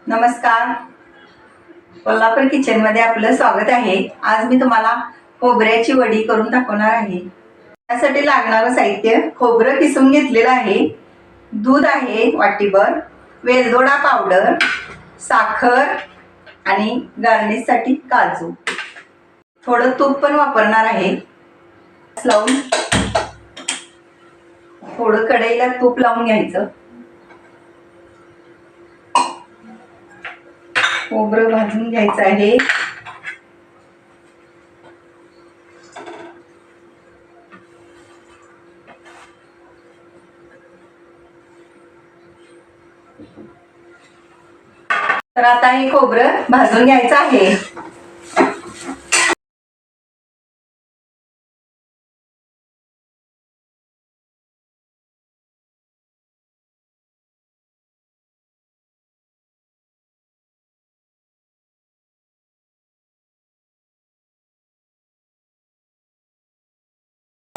नमस्कार. कोल्हापूर किचन मध्ये आपलं स्वागत आहे. आज मी तुम्हाला खोबऱ्याची वडी करून दाखवणार आहे. त्यासाठी लागणारं साहित्य: खोबरं किसून घेतलेलं आहे, दूध आहे वाटीभर, वेलदोडा पावडर, साखर आणि गार्निशसाठी काजू. थोडं तूप पण वापरणार आहे. लावून थोडं कढईला तूप लावून घ्यायचं. खोबरं भाजून घ्यायचं आहे. तर आता हे खोबरं भाजून घ्यायचं आहे.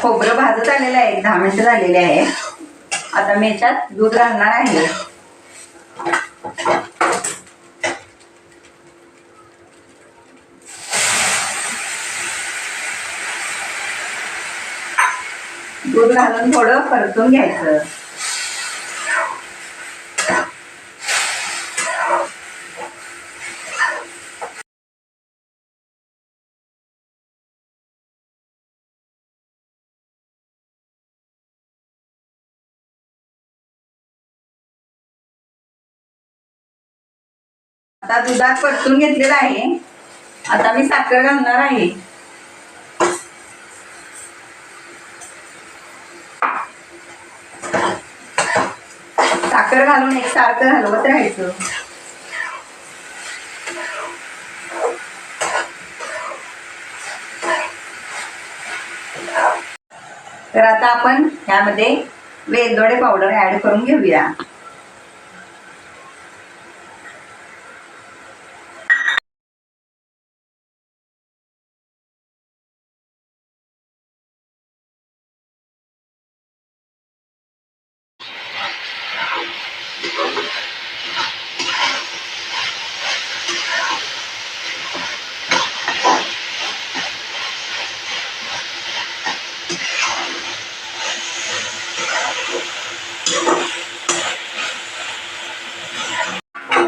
खोबरं भाजत आलेलं आहे, 10 मिनिटं झालेले आहे. आता मी याच्यात दूध घालणार आहे. दूध घालून थोडं परतून घ्यायचं. आता दुधात परतून घेतलेलं आहे. आता मी साखर घालणार आहे. साखर घालून एकसारखं हलवत राहायचं. तर आता आपण यामध्ये वेलदोडे पावडर ऍड करून घेऊया.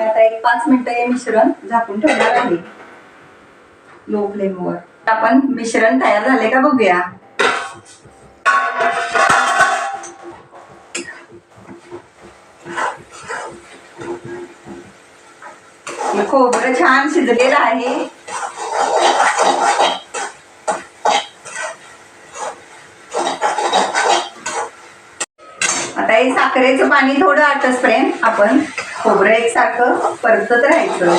आता एक 5 मिनिटं हे मिश्रण झाकून ठेवणार आहे लो फ्लेमवर. आपण मिश्रण तयार झाले का बघूया. खोबरं छान शिजलेलं आहे. आता हे साखरेचं पाणी थोडं आटसपर्यंत आपण खोबरं एकसारखं परतत राहायचं.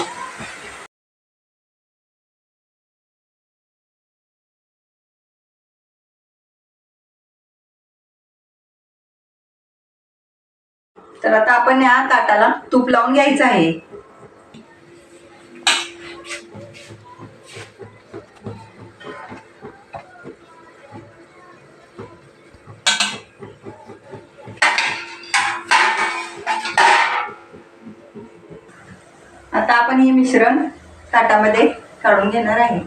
तर आता आपण या ताटाला तूप लावून घ्यायचं आहे. आता आपण हे मिश्रण ताटामध्ये काढून घेणार आहे.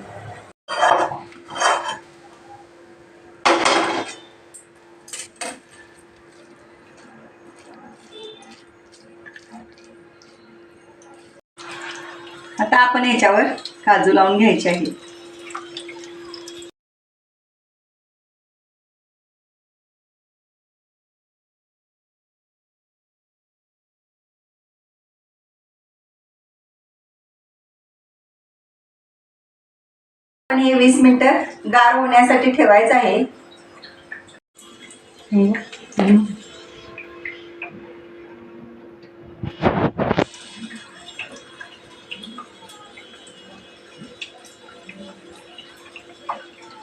आता आपण याच्यावर काजू लावून घ्यायचे आहे. आपण हे 20 मिनिटं गार होण्यासाठी ठेवायचं आहे.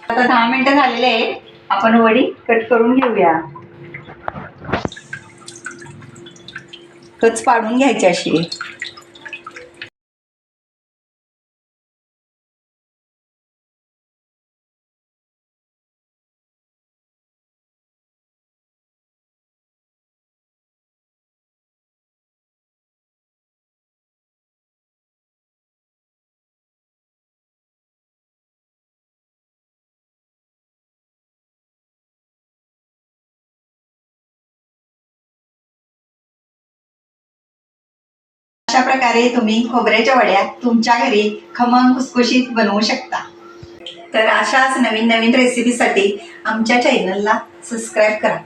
आता 10 मिनिटं झालेले आहे. आपण वडी कट करून घेऊया. कच पाडून घ्यायची अशी. अशा प्रकारे तुम्ही खोबऱ्याच्या वड्या तुमच्या घरी खमंग खुसखुशीत बनवू शकता। तर अशाच नवीन नवीन रेसिपीसाठी आमच्या चॅनलला सबस्क्राईब करा।